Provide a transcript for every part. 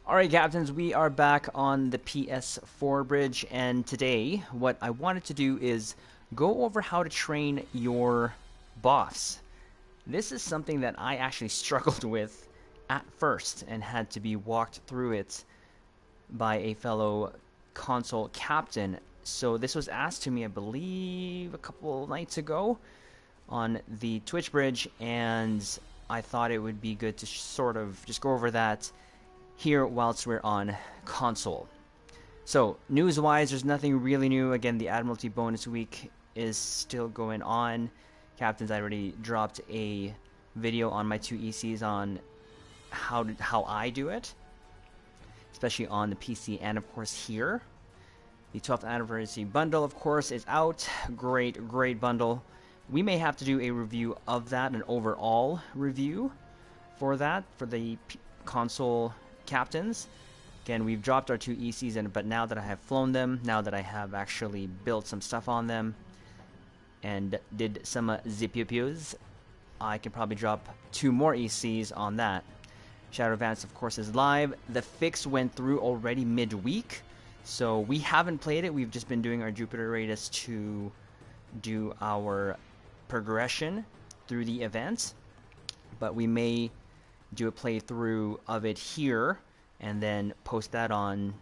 Alright, captains, we are back on the PS4 bridge, and today what I wanted to do is go over how to train your boffs. This is something that I actually struggled with at first and had to be walked through it by a fellow console captain. So this was asked to me, I believe, a couple nights ago on the Twitch bridge, and I thought it would be good to sort of just go over that here whilst we're on console. So news-wise, there's nothing really new. Again, the Admiralty bonus week is still going on. Captains, I already dropped a video on my two ECs on how I do it, especially on the PC and of course here. The 12th anniversary bundle, of course, is out. Great bundle. We may have to do a review of that, an overall review for that, for the console captains. Again, we've dropped our two ECs in, but now that I have flown them, now that I have actually built some stuff on them and did some zip-pews, I can probably drop two more ECs on that. Shadow Advance, of course, is live. The fix went through already midweek, so we haven't played it. We've just been doing our Jupiter Raiders to do our progression through the event, but we may do a playthrough of it here and then post that on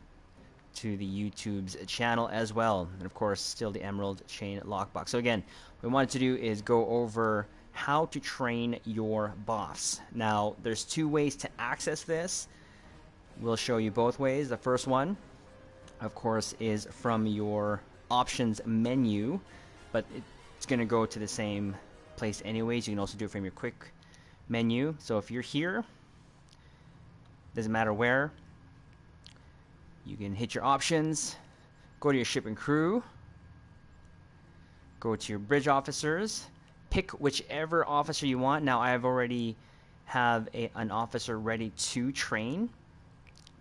to the YouTube's channel as well. And of course, still the Emerald Chain Lockbox. So again, what we wanted to do is go over how to train your boss. Now, there's two ways to access this. We'll show you both ways. The first one, of course, is from your options menu, but it's going to go to the same place anyways. You can also do it from your quick menu. So if you're here, doesn't matter where, you can hit your options, go to your ship and crew, go to your bridge officers, pick whichever officer you want. Now I've already have an officer ready to train,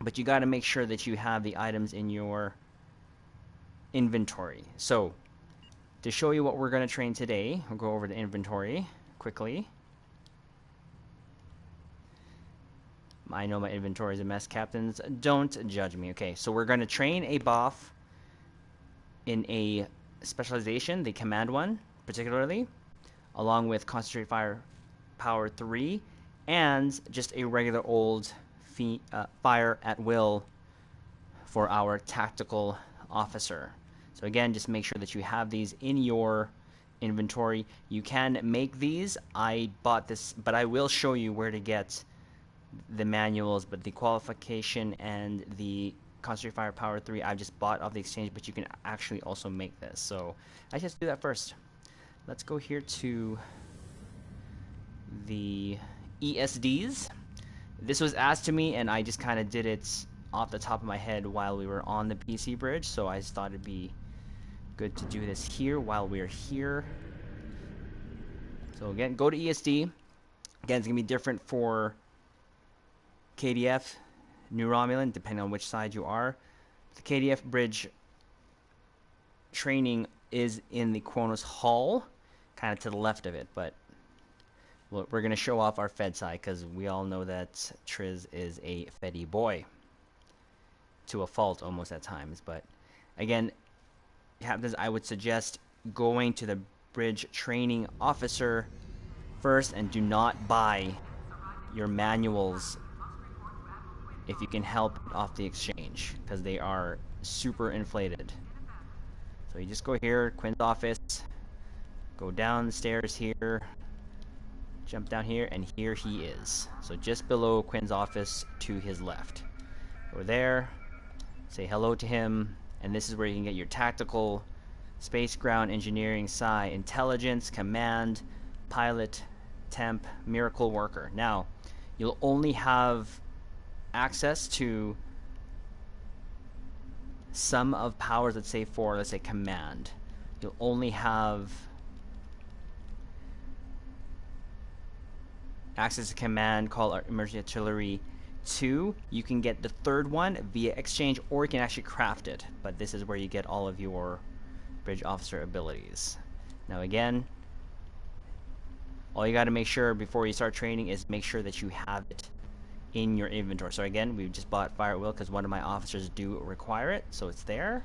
but you got to make sure that you have the items in your inventory. So to show you what we're going to train today, we'll go over the inventory quickly. I know my inventory is a mess, captains. Don't judge me. Okay, so we're going to train a boff in a specialization, the command one, particularly, along with concentrate fire power 3, and just a regular old fire at will for our tactical officer. So again, just make sure that you have these in your inventory. You can make these. I bought this, but I will show you where to get the manuals, but the qualification and the concentrate fire power 3 I've just bought off the exchange, but you can actually also make this. So I just do that first. Let's go here to the ESDs. This was asked to me and I just kind of did it off the top of my head while we were on the PC bridge, so I just thought it'd be good to do this here while we're here. So again, go to ESD. Again, it's gonna be different for KDF, New Romulan, depending on which side you are. The KDF bridge training is in the Kronos Hall, kind of to the left of it, but we're going to show off our Fed side because we all know that Triz is a Feddy boy. To a fault almost at times, but again, captains, I would suggest going to the bridge training officer first and do not buy your manuals if you can help off the exchange, because they are super inflated. So you just go here, Quinn's office, go down the stairs here, jump down here, and here he is. So just below Quinn's office to his left. Go there, say hello to him, and this is where you can get your tactical, space, ground, engineering, psi, intelligence, command, pilot, temp, miracle worker. Now, you'll only have access to some of powers, let's say for, let's say, command. You'll only have access to command, call emergency artillery 2. You can get the third one via exchange, or you can actually craft it, but this is where you get all of your bridge officer abilities. Now again, all you got to make sure before you start training is make sure that you have it in your inventory. So again, we just bought fire at will because one of my officers do require it, so it's there.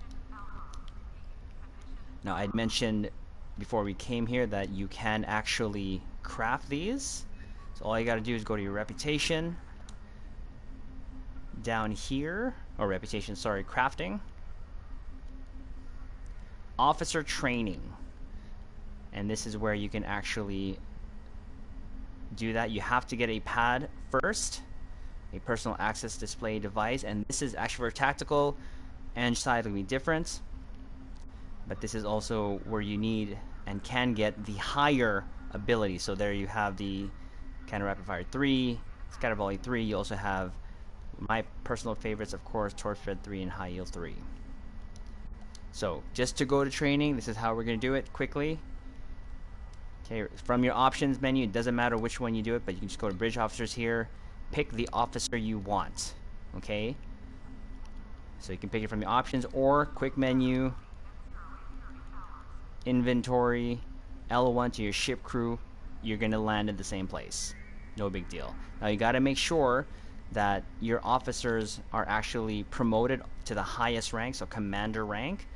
Now I mentioned before we came here that you can actually craft these. So all you got to do is go to your reputation down here, or reputation, sorry, crafting, officer training, and this is where you can actually do that. You have to get a pad first, a personal access display device, and this is actually for tactical and side will be different, but this is also where you need and can get the higher ability. So there you have the Cannon Rapid Fire 3, Scatter Volley 3. You also have my personal favorites, of course, Torch Spread 3 and High Yield 3. So just to go to training, this is how we're going to do it quickly. Okay, from your options menu, it doesn't matter which one you do it, but you can just go to Bridge Officers here, pick the officer you want. Okay, so you can pick it from the options, or quick menu, inventory, L1 to your ship crew. You're going to land at the same place. No big deal. Now you got to make sure that your officers are actually promoted to the highest rank, so commander rank.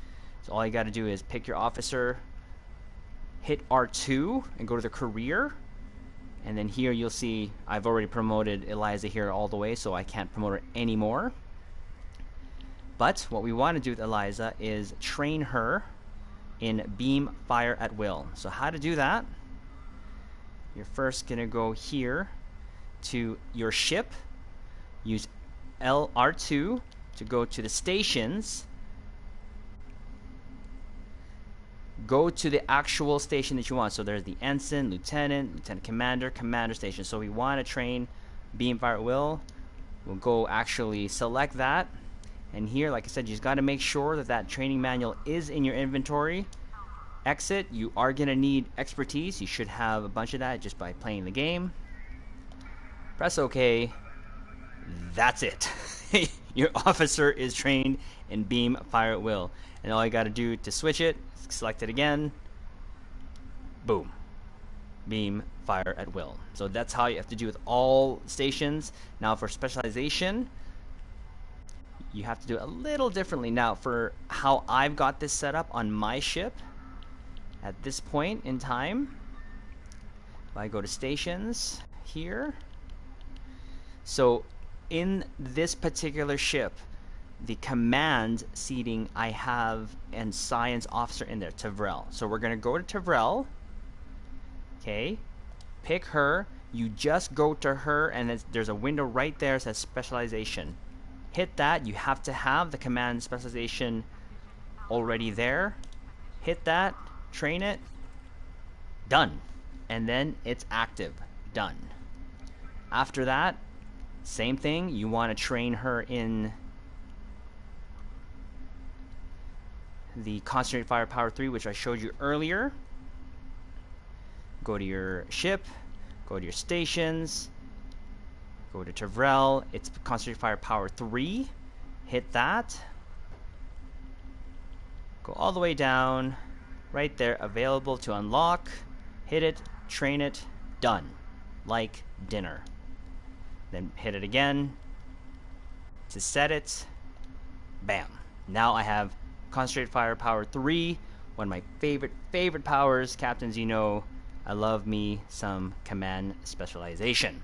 So all you got to do is pick your officer, hit R2 and go to the career, and then here you'll see I've already promoted Eliza here all the way, so I can't promote her anymore. But what we want to do with Eliza is train her in beam fire at will. So how to do that? You're first gonna go here to your ship, use R2 to go to the stations, go to the actual station that you want. So there's the ensign, lieutenant commander, commander station. So we want to train beam fire at will. We'll go actually select that, and here, like I said, you just got to make sure that that training manual is in your inventory. Exit. You are going to need expertise. You should have a bunch of that just by playing the game. Press OK. That's it. Your officer is trained in beam fire at will, and all you got to do to switch it, select it again, boom, beam fire at will. So that's how you have to do with all stations. Now for specialization, you have to do it a little differently. Now for how I've got this set up on my ship at this point in time, if I go to stations here, so in this particular ship, the command seating, I have and science officer in there, Tavrel. So we're going to go to Tavrel. Okay, pick her. You just go to her, and there's a window right there that says specialization. Hit that. You have to have the command specialization already there. Hit that, train it, done. And then it's active, done. After that, same thing. You want to train her in the concentrated firepower 3, which I showed you earlier. Go to your ship, go to your stations, go to Tavrel. It's concentrated firepower 3. Hit that. Go all the way down, right there, available to unlock. Hit it, train it, done. Like dinner. Then hit it again to set it. Bam. Now I have concentrated firepower 3, one of my favorite powers. Captains, you know I love me some command specialization.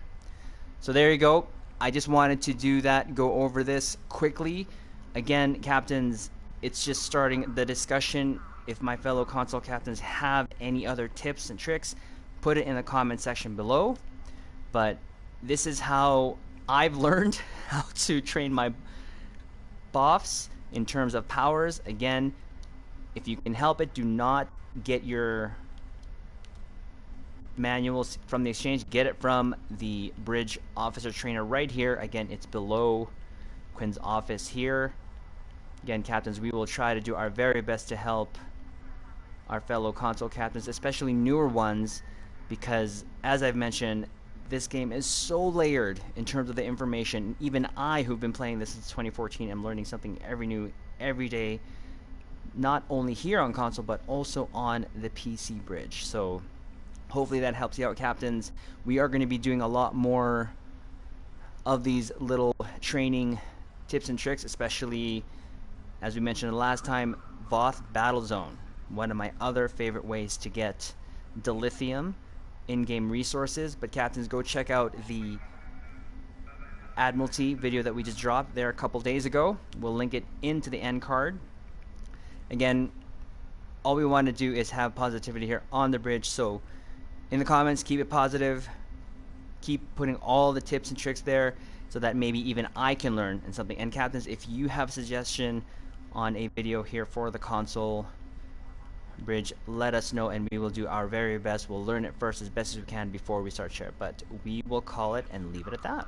So there you go. I just wanted to do that, go over this quickly. Again, captains, it's just starting the discussion. If my fellow console captains have any other tips and tricks, put it in the comment section below. But this is how I've learned how to train my boffs in terms of powers. Again, if you can help it, do not get your manuals from the exchange. Get it from the bridge officer trainer right here. Again, it's below Quinn's office here. Again, captains, we will try to do our very best to help our fellow console captains, especially newer ones, because as I've mentioned, this game is so layered in terms of the information. Even I, who've been playing this since 2014, am learning something new every day, not only here on console, but also on the PC bridge. So hopefully that helps you out, captains. We are going to be doing a lot more of these little training tips and tricks, especially as we mentioned the last time, boff battle zone, one of my other favorite ways to get dilithium in-game resources. But captains, go check out the Admiralty video that we just dropped there a couple days ago. We'll link it into the end card. Again, all we want to do is have positivity here on the bridge, so in the comments, keep it positive, keep putting all the tips and tricks there so that maybe even I can learn and something. And captains, if you have a suggestion on a video here for the console bridge, let us know and we will do our very best. We'll learn it first as best as we can before we start share, but we will call it and leave it at that.